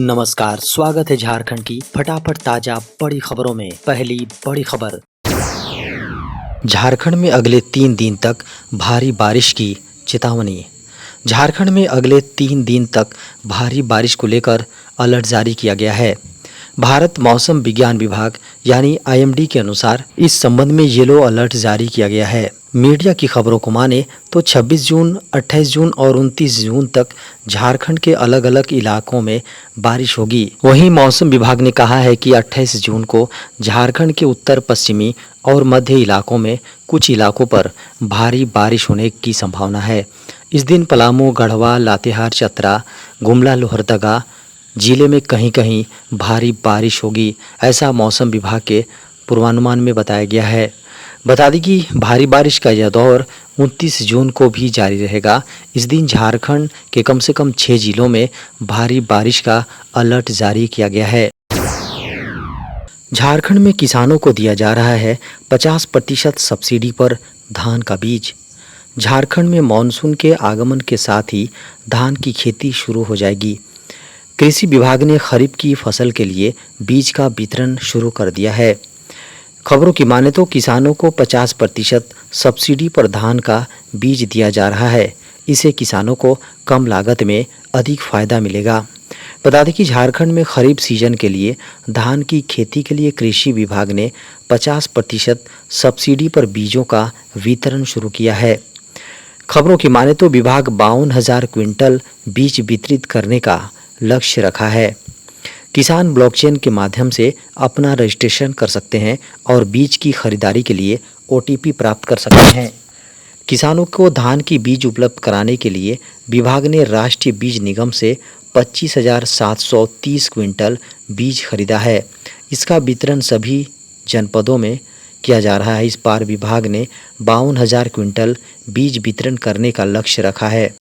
नमस्कार, स्वागत है झारखंड की फटाफट ताजा बड़ी खबरों में। पहली बड़ी खबर, झारखंड में अगले 3 दिन तक भारी बारिश की चेतावनी। झारखंड में अगले 3 दिन तक भारी बारिश को लेकर अलर्ट जारी किया गया है। भारत मौसम विज्ञान विभाग यानी आईएमडी के अनुसार इस संबंध में येलो अलर्ट जारी किया गया है। मीडिया की खबरों को माने तो 26 जून, 28 जून और 29 जून तक झारखंड के अलग अलग इलाकों में बारिश होगी। वहीं मौसम विभाग ने कहा है कि 28 जून को झारखंड के उत्तर पश्चिमी और मध्य इलाकों में कुछ इलाकों पर भारी बारिश होने की संभावना है। इस दिन पलामू, गढ़वा, लातेहार, चतरा, गुमला, लोहरदगा जिले में कहीं कहीं भारी बारिश होगी, ऐसा मौसम विभाग के पूर्वानुमान में बताया गया है। बता दें कि भारी बारिश का यह दौर 29 जून को भी जारी रहेगा। इस दिन झारखंड के कम से कम 6 जिलों में भारी बारिश का अलर्ट जारी किया गया है। झारखंड में किसानों को दिया जा रहा है 50% सब्सिडी पर धान का बीज। झारखंड में मानसून के आगमन के साथ ही धान की खेती शुरू हो जाएगी। कृषि विभाग ने खरीफ की फसल के लिए बीज का वितरण शुरू कर दिया है। खबरों की माने तो किसानों को 50% सब्सिडी पर धान का बीज दिया जा रहा है। इससे किसानों को कम लागत में अधिक फायदा मिलेगा। बता दें कि झारखंड में खरीफ सीजन के लिए धान की खेती के लिए कृषि विभाग ने 50% सब्सिडी पर बीजों का वितरण शुरू किया है। खबरों की माने तो विभाग 52,000 क्विंटल बीज वितरित करने का लक्ष्य रखा है। किसान ब्लॉकचेन के माध्यम से अपना रजिस्ट्रेशन कर सकते हैं और बीज की खरीदारी के लिए ओटीपी प्राप्त कर सकते हैं। किसानों को धान की बीज उपलब्ध कराने के लिए विभाग ने राष्ट्रीय बीज निगम से 25,730 क्विंटल बीज खरीदा है। इसका वितरण सभी जनपदों में किया जा रहा है। इस बार विभाग ने 52,000 क्विंटल बीज वितरण करने का लक्ष्य रखा है।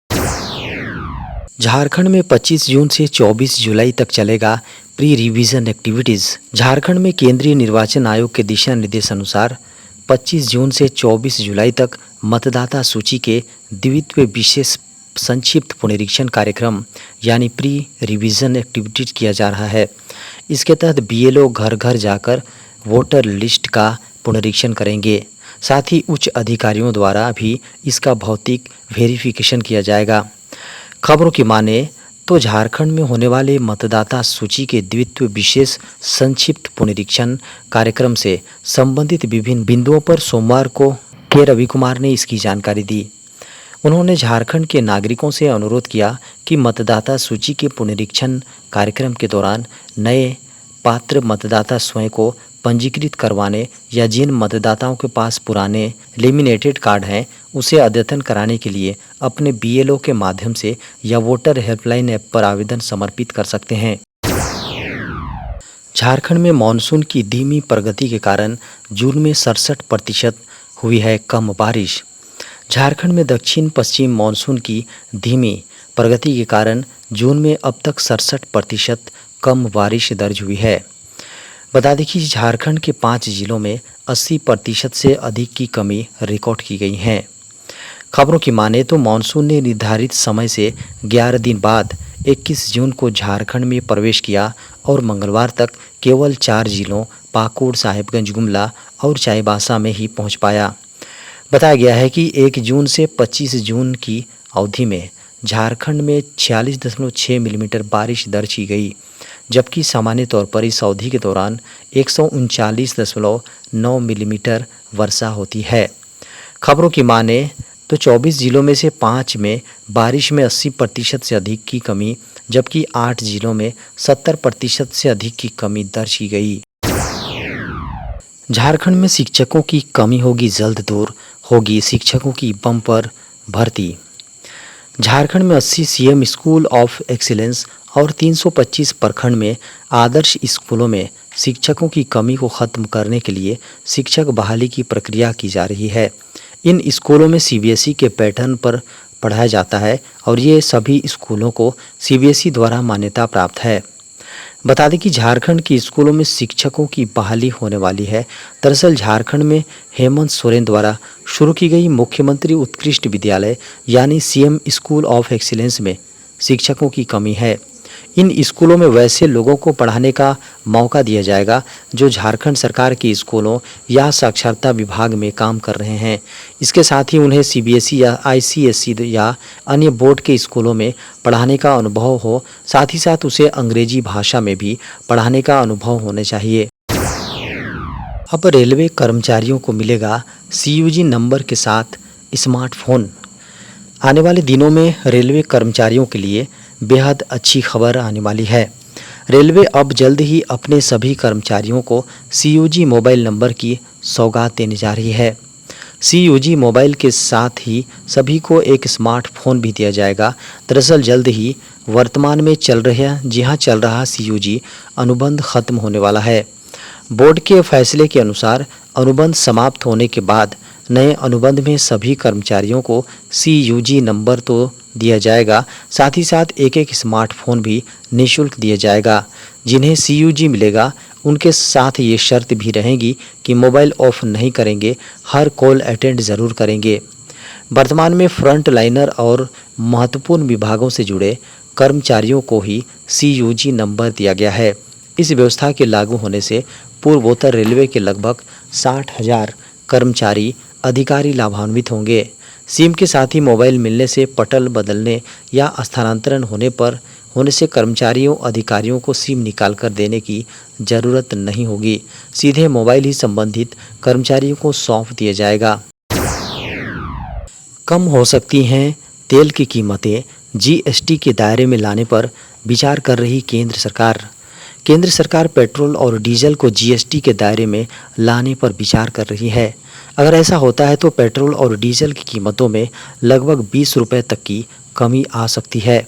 झारखंड में 25 जून से 24 जुलाई तक चलेगा प्री रिवीजन एक्टिविटीज़। झारखंड में केंद्रीय निर्वाचन आयोग के दिशा निर्देश अनुसार 25 जून से 24 जुलाई तक मतदाता सूची के द्वितीय विशेष संक्षिप्त पुनरीक्षण कार्यक्रम यानी प्री रिवीजन एक्टिविटीज किया जा रहा है। इसके तहत बीएलओ घर घर जाकर वोटर लिस्ट का पुनरीक्षण करेंगे। साथ ही उच्च अधिकारियों द्वारा भी इसका भौतिक वेरिफिकेशन किया जाएगा। खबरों की माने तो झारखंड में होने वाले मतदाता सूची के द्वितीय विशेष संक्षिप्त पुनरीक्षण कार्यक्रम से संबंधित विभिन्न बिंदुओं पर सोमवार को के रवि कुमार ने इसकी जानकारी दी। उन्होंने झारखंड के नागरिकों से अनुरोध किया कि मतदाता सूची के पुनरीक्षण कार्यक्रम के दौरान नए पात्र मतदाता स्वयं को पंजीकृत करवाने या जिन मतदाताओं के पास पुराने लेमिनेटेड कार्ड हैं उसे अद्यतन कराने के लिए अपने बीएलओ के माध्यम से या वोटर हेल्पलाइन ऐप पर आवेदन समर्पित कर सकते हैं। झारखंड में मानसून की धीमी प्रगति के कारण जून में 67% हुई है कम बारिश। झारखंड में दक्षिण पश्चिम मानसून की धीमी प्रगति के कारण जून में अब तक 67% कम बारिश दर्ज हुई है। बता दें कि झारखंड के 5 जिलों में 80% से अधिक की कमी रिकॉर्ड की गई है। खबरों की माने तो मानसून ने निर्धारित समय से 11 दिन बाद 21 जून को झारखंड में प्रवेश किया और मंगलवार तक केवल 4 जिलों पाकुड़, साहिबगंज, गुमला और चाईबासा में ही पहुंच पाया। बताया गया है कि 1 जून से 25 जून की अवधि में झारखंड में 46.6 मिलीमीटर बारिश दर्ज की गई, जबकि सामान्य तौर पर इस अवधि के दौरान 139.9 मिलीमीटर वर्षा होती है। खबरों की माने तो 24 जिलों में से 5 में बारिश में 80% से अधिक की कमी, जबकि 8 जिलों में 70% से अधिक की कमी दर्ज की गई। झारखंड में शिक्षकों की कमी होगी जल्द दूर, होगी शिक्षकों की बम्पर भर्ती। झारखंड में 80 सीएम स्कूल ऑफ एक्सीलेंस और 325 प्रखंड में आदर्श स्कूलों में शिक्षकों की कमी को खत्म करने के लिए शिक्षक बहाली की प्रक्रिया की जा रही है। इन स्कूलों में सीबीएसई के पैटर्न पर पढ़ाया जाता है और ये सभी स्कूलों को सीबीएसई द्वारा मान्यता प्राप्त है। बता दें कि झारखंड के स्कूलों में शिक्षकों की बहाली होने वाली है। दरअसल झारखंड में हेमंत सोरेन द्वारा शुरू की गई मुख्यमंत्री उत्कृष्ट विद्यालय यानी सीएम स्कूल ऑफ एक्सीलेंस में शिक्षकों की कमी है। इन स्कूलों में वैसे लोगों को पढ़ाने का मौका दिया जाएगा जो झारखंड सरकार के स्कूलों या साक्षरता विभाग में काम कर रहे हैं। इसके साथ ही उन्हें सीबीएसई या आईसीएसई या अन्य बोर्ड के स्कूलों में पढ़ाने का अनुभव हो, साथ ही साथ उसे अंग्रेजी भाषा में भी पढ़ाने का अनुभव होना चाहिए। अब रेलवे कर्मचारियों को मिलेगा सीयूजी नंबर के साथ स्मार्टफोन। आने वाले दिनों में रेलवे कर्मचारियों के लिए बेहद अच्छी खबर आने वाली है। रेलवे अब जल्द ही अपने सभी कर्मचारियों को सीयूजी मोबाइल नंबर की सौगात देने जा रही है। सीयूजी मोबाइल के साथ ही सभी को एक स्मार्टफोन भी दिया जाएगा। दरअसल जल्द ही वर्तमान में चल रहा सीयूजी अनुबंध खत्म होने वाला है। बोर्ड के फैसले के अनुसार अनुबंध समाप्त होने के बाद नए अनुबंध में सभी कर्मचारियों को सीयूजी नंबर तो दिया जाएगा, साथ ही साथ एक स्मार्टफोन भी निःशुल्क दिया जाएगा। जिन्हें सीयूजी मिलेगा उनके साथ ये शर्त भी रहेगी कि मोबाइल ऑफ नहीं करेंगे, हर कॉल अटेंड ज़रूर करेंगे। वर्तमान में फ्रंट लाइनर और महत्वपूर्ण विभागों से जुड़े कर्मचारियों को ही सीयूजी नंबर दिया गया है। इस व्यवस्था के लागू होने से पूर्वोत्तर रेलवे के लगभग 60,000 कर्मचारी अधिकारी लाभान्वित होंगे। सिम के साथ ही मोबाइल मिलने से पटल बदलने या स्थानांतरण होने से कर्मचारियों अधिकारियों को सिम निकाल कर देने की ज़रूरत नहीं होगी। सीधे मोबाइल ही संबंधित कर्मचारियों को सौंप दिया जाएगा। कम हो सकती हैं तेल की कीमतें, जीएसटी के दायरे में लाने पर विचार कर रही केंद्र सरकार। केंद्र सरकार पेट्रोल और डीजल को जीएसटी के दायरे में लाने पर विचार कर रही है। अगर ऐसा होता है तो पेट्रोल और डीजल की कीमतों में लगभग 20 रुपये तक की कमी आ सकती है।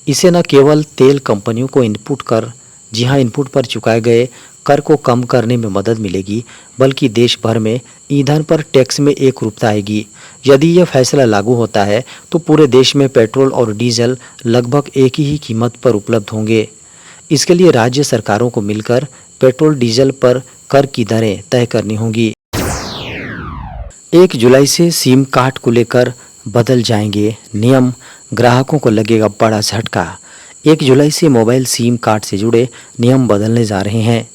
इसे न केवल तेल कंपनियों को इनपुट पर चुकाए गए कर को कम करने में मदद मिलेगी, बल्कि देश भर में ईंधन पर टैक्स में एकरूपता आएगी। यदि यह फैसला लागू होता है तो पूरे देश में पेट्रोल और डीजल लगभग एक ही कीमत पर उपलब्ध होंगे। इसके लिए राज्य सरकारों को मिलकर पेट्रोल डीजल पर कर की दरें तय करनी होंगी। 1 जुलाई से सिम कार्ड को लेकर बदल जाएंगे नियम, ग्राहकों को लगेगा बड़ा झटका। 1 जुलाई से मोबाइल सिम कार्ड से जुड़े नियम बदलने जा रहे हैं।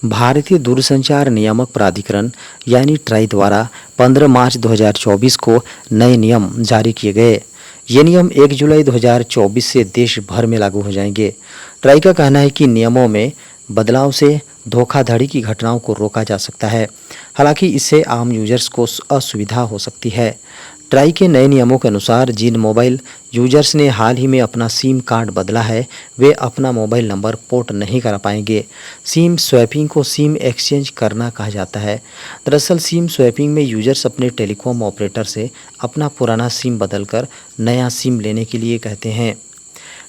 भारतीय दूरसंचार नियामक प्राधिकरण यानी ट्राई द्वारा 15 मार्च 2024 को नए नियम जारी किए गए। ये नियम 1 जुलाई 2024 से देश भर में लागू हो जाएंगे। ट्राई का कहना है कि नियमों में बदलाव से धोखाधड़ी की घटनाओं को रोका जा सकता है। हालांकि इससे आम यूजर्स को असुविधा हो सकती है। ट्राई के नए नियमों के अनुसार जिन मोबाइल यूजर्स ने हाल ही में अपना सिम कार्ड बदला है वे अपना मोबाइल नंबर पोर्ट नहीं करा पाएंगे। सिम स्वैपिंग को सिम एक्सचेंज करना कहा जाता है। दरअसल सिम स्वैपिंग में यूजर्स अपने टेलीकॉम ऑपरेटर से अपना पुराना सिम बदलकर नया सिम लेने के लिए कहते हैं।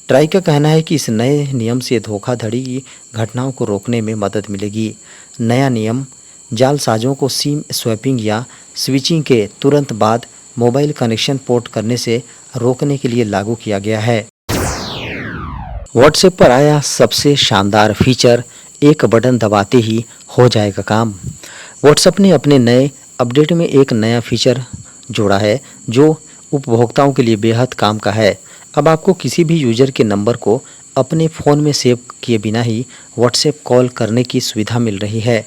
ट्राई का कहना है कि इस नए नियम से धोखाधड़ी की घटनाओं को रोकने में मदद मिलेगी। नया नियम जालसाजों को सिम स्वैपिंग या स्विचिंग के तुरंत बाद मोबाइल कनेक्शन पोर्ट करने से रोकने के लिए लागू किया गया है। व्हाट्सएप पर आया सबसे शानदार फीचर, एक बटन दबाते ही हो जाएगा काम। व्हाट्सएप ने अपने नए अपडेट में एक नया फीचर जोड़ा है जो उपभोक्ताओं के लिए बेहद काम का है। अब आपको किसी भी यूजर के नंबर को अपने फ़ोन में सेव किए बिना ही व्हाट्सएप कॉल करने की सुविधा मिल रही है।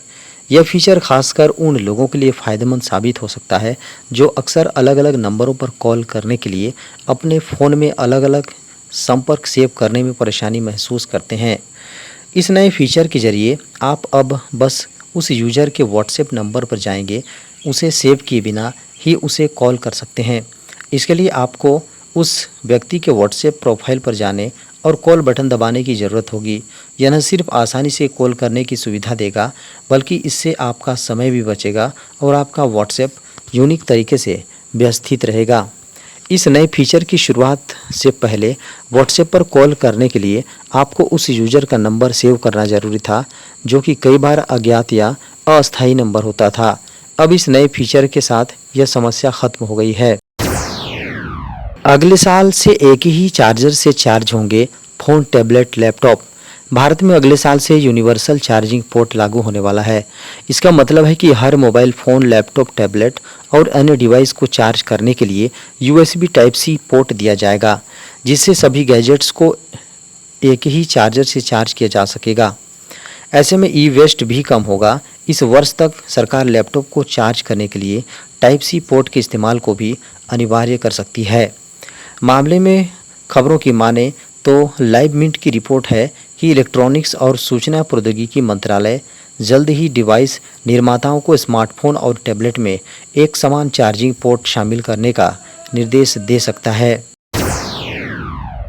यह फीचर खासकर उन लोगों के लिए फ़ायदेमंद साबित हो सकता है जो अक्सर अलग अलग नंबरों पर कॉल करने के लिए अपने फ़ोन में अलग अलग संपर्क सेव करने में परेशानी महसूस करते हैं। इस नए फीचर के ज़रिए आप अब बस उस यूज़र के व्हाट्सएप नंबर पर जाएंगे, उसे सेव किए बिना ही उसे कॉल कर सकते हैं। इसके लिए आपको उस व्यक्ति के व्हाट्सएप प्रोफाइल पर जाने और कॉल बटन दबाने की ज़रूरत होगी। यह न सिर्फ आसानी से कॉल करने की सुविधा देगा, बल्कि इससे आपका समय भी बचेगा और आपका व्हाट्सएप यूनिक तरीके से व्यवस्थित रहेगा। इस नए फीचर की शुरुआत से पहले व्हाट्सएप पर कॉल करने के लिए आपको उस यूज़र का नंबर सेव करना ज़रूरी था, जो कि कई बार अज्ञात या अस्थायी नंबर होता था। अब इस नए फीचर के साथ यह समस्या खत्म हो गई है। अगले साल से एक ही चार्जर से चार्ज होंगे फ़ोन, टैबलेट, लैपटॉप। भारत में अगले साल से यूनिवर्सल चार्जिंग पोर्ट लागू होने वाला है। इसका मतलब है कि हर मोबाइल फ़ोन, लैपटॉप, टैबलेट और अन्य डिवाइस को चार्ज करने के लिए USB टाइप C पोर्ट दिया जाएगा, जिससे सभी गैजेट्स को एक ही चार्जर से चार्ज किया जा सकेगा। ऐसे में ई वेस्ट भी कम होगा। इस वर्ष तक सरकार लैपटॉप को चार्ज करने के लिए टाइप सी पोर्ट के इस्तेमाल को भी अनिवार्य कर सकती है। मामले में खबरों की माने तो लाइव मिंट की रिपोर्ट है कि इलेक्ट्रॉनिक्स और सूचना प्रौद्योगिकी मंत्रालय जल्द ही डिवाइस निर्माताओं को स्मार्टफोन और टैबलेट में एक समान चार्जिंग पोर्ट शामिल करने का निर्देश दे सकता है।